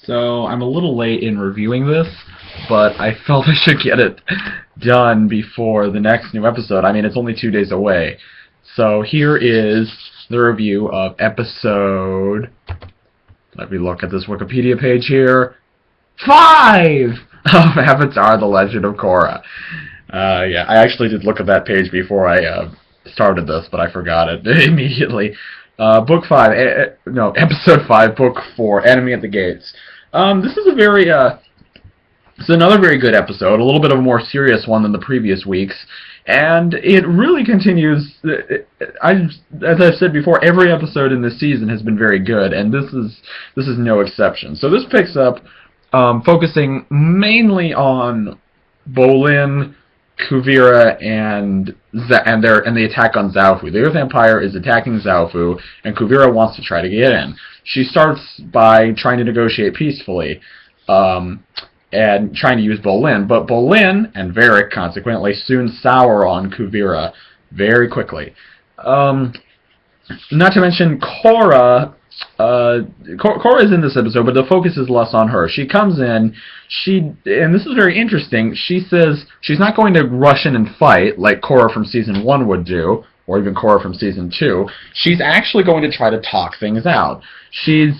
So I'm a little late in reviewing this, but I felt I should get it done before the next new episode. I mean, it's only 2 days away. So here is the review of episode... Let me look at this Wikipedia page here. 5 of Avatar: The Legend of Korra. Yeah, I actually did look at that page before I started this, but I forgot it immediately. Book 5, no, Episode 5, Book 4, Enemy at the Gates. This is a very, it's another very good episode, a little bit of a more serious one than the previous weeks, and it really continues, as I've said before, every episode in this season has been very good, and this is no exception. So this picks up, focusing mainly on Bolin, Kuvira, and the attack on Zaofu. The Earth Empire is attacking Zaofu, and Kuvira wants to try to get in. She starts by trying to negotiate peacefully, and trying to use Bolin, but Bolin and Varric, consequently, soon sour on Kuvira very quickly. Not to mention Korra. Korra is in this episode, but the focus is less on her. She comes in, and this is very interesting, she says she's not going to rush in and fight like Korra from Season 1 would do, or even Korra from Season 2. She's actually going to try to talk things out. She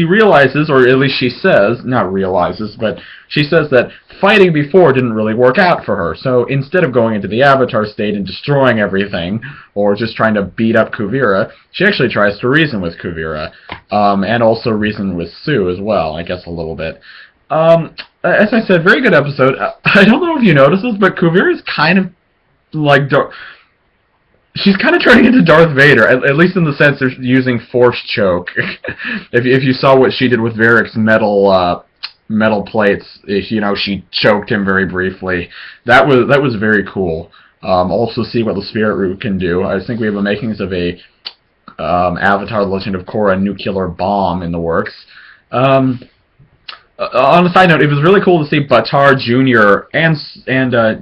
realizes, or at least she says, not realizes, but she says that fighting before didn't really work out for her. So instead of going into the Avatar state and destroying everything, or just trying to beat up Kuvira, she actually tries to reason with Kuvira, and also reason with Sue as well, I guess a little bit. As I said, very good episode. I don't know if you noticed this, but Kuvira is kind of like... She's kind of turning into Darth Vader, at least in the sense of using Force Choke. if you saw what she did with Varric's metal plates, she choked him very briefly. That was very cool. Also see what the Spirit Root can do. I think we have the makings of a Avatar: Legend of Korra nuclear bomb in the works. On a side note, it was really cool to see Baatar Jr. and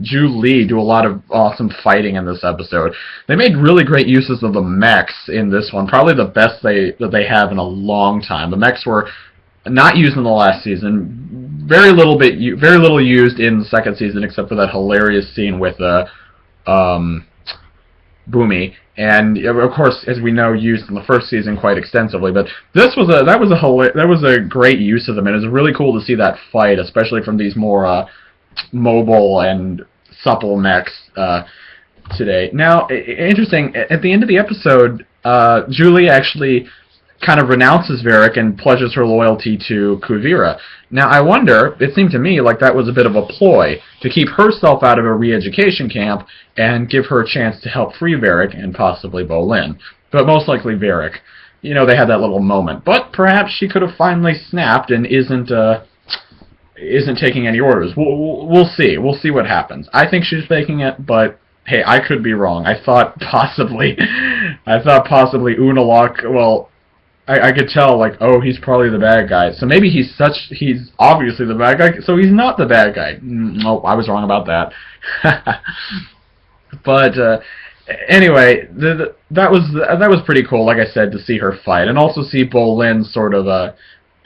Ju Li do a lot of awesome fighting in this episode. They made really great uses of the mechs in this one, probably the best that they have in a long time. The mechs were not used in the last season, very little used in the second season, except for that hilarious scene with Boomy, and of course, as we know, used in the first season quite extensively. But that was a great use of them, and it was really cool to see that fight, especially from these more mobile and supple mechs today. Now, interesting. At the end of the episode, Julie actually kind of renounces Varric and pledges her loyalty to Kuvira. Now, I wonder, it seemed to me like that was a bit of a ploy to keep herself out of a re-education camp and give her a chance to help free Varric and possibly Bolin. But most likely Varric. They had that little moment. But perhaps she could have finally snapped and isn't taking any orders. We'll see. We'll see what happens. I think she's faking it, but hey, I could be wrong. I thought possibly Unalaq, well, I could tell, like, oh, he's probably the bad guy. So maybe he's obviously the bad guy, so he's not the bad guy. No, I was wrong about that. But anyway, that was pretty cool, like I said, to see her fight, and also see Bolin sort of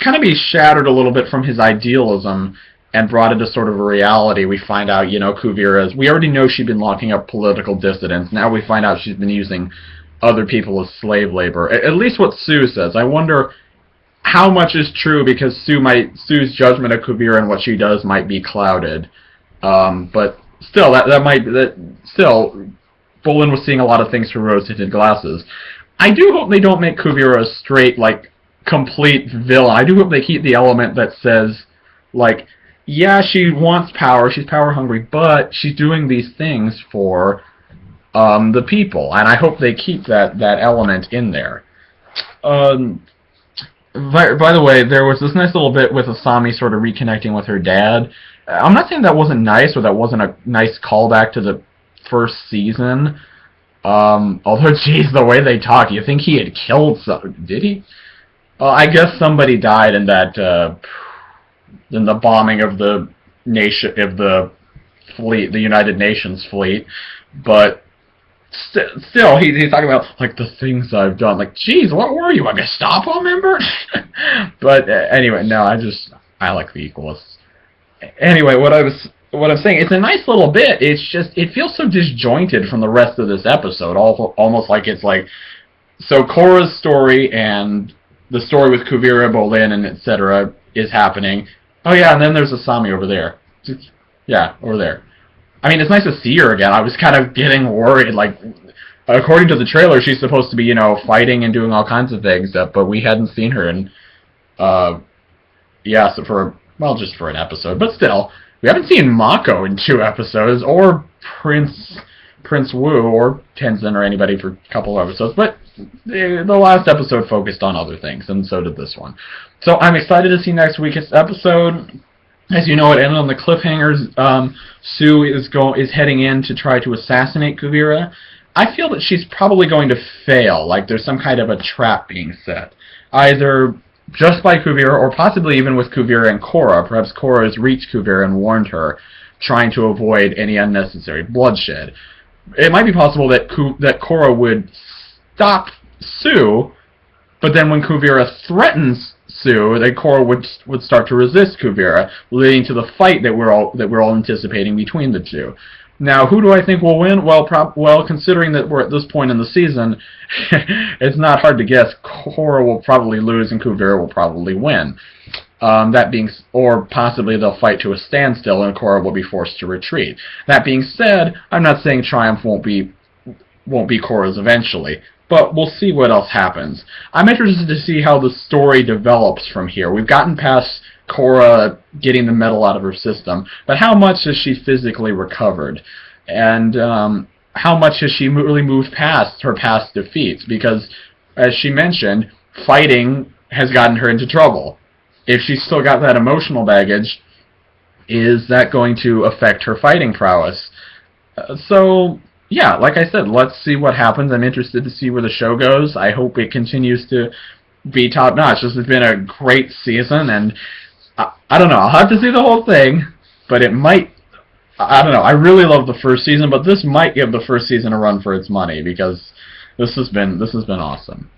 kind of be shattered a little bit from his idealism and brought into sort of a reality. We find out, Kuvira's, we already know she'd been locking up political dissidents. Now we find out she's been using other people as slave labor. At least what Sue says. I wonder how much is true, because Sue's judgment of Kuvira and what she does might be clouded. But still, Bolin was seeing a lot of things through rose-tinted glasses. I do hope they don't make Kuvira a straight, like, complete villain. I do hope they keep the element that says, like, yeah, she wants power, she's power-hungry, but she's doing these things for the people, and I hope they keep that element in there. By the way, there was this nice little bit with Asami sort of reconnecting with her dad. I'm not saying that wasn't nice, or that wasn't a nice callback to the first season. Although, geez, the way they talk, you think he had killed some... Did he? I guess somebody died in that, in the bombing of the fleet, the United Nations fleet, but still, he's talking about, like, the things I've done. Like, geez, what were you, a Gestapo member? But anyway, no, I like the Equalists. Anyway, what I'm saying, it's a nice little bit. It's just it feels so disjointed from the rest of this episode. Almost like it's like so Korra's story and the story with Kuvira, Bolin, and etc. is happening. Oh yeah, and then there's Asami over there. Yeah, over there. I mean, it's nice to see her again. I was kind of getting worried. Like, according to the trailer, she's supposed to be, fighting and doing all kinds of things, but we hadn't seen her in, yeah, so just for an episode. But still, we haven't seen Mako in 2 episodes, or Prince Wu, or Tenzin, or anybody for a couple of episodes. But the last episode focused on other things, and so did this one. So I'm excited to see next week's episode. As you know, it ended on the cliffhangers. Sue is heading in to try to assassinate Kuvira. I feel that she's probably going to fail, like there's some kind of a trap being set. Either just by Kuvira, or possibly even with Kuvira and Korra. Perhaps Korra has reached Kuvira and warned her, trying to avoid any unnecessary bloodshed. It might be possible that Korra would stop Sue, but then when Kuvira threatens Sue, then Korra would start to resist Kuvira, leading to the fight that we're all anticipating between the two. Now, who do I think will win? Well, considering that we're at this point in the season, it's not hard to guess. Korra will probably lose and Kuvira will probably win. Or possibly they'll fight to a standstill and Korra will be forced to retreat. That being said, I'm not saying triumph won't be Korra's eventually, but we'll see what else happens. I'm interested to see how the story develops from here. We've gotten past Korra getting the metal out of her system, but how much has she physically recovered? And how much has she really moved past her past defeats? Because, as she mentioned, fighting has gotten her into trouble. If she's still got that emotional baggage, is that going to affect her fighting prowess? So, yeah, like I said, let's see what happens. I'm interested to see where the show goes. I hope it continues to be top-notch. This has been a great season, and I don't know. I'll have to see the whole thing, but it might... I don't know. I really love the first season, but this might give the first season a run for its money, because this has been awesome.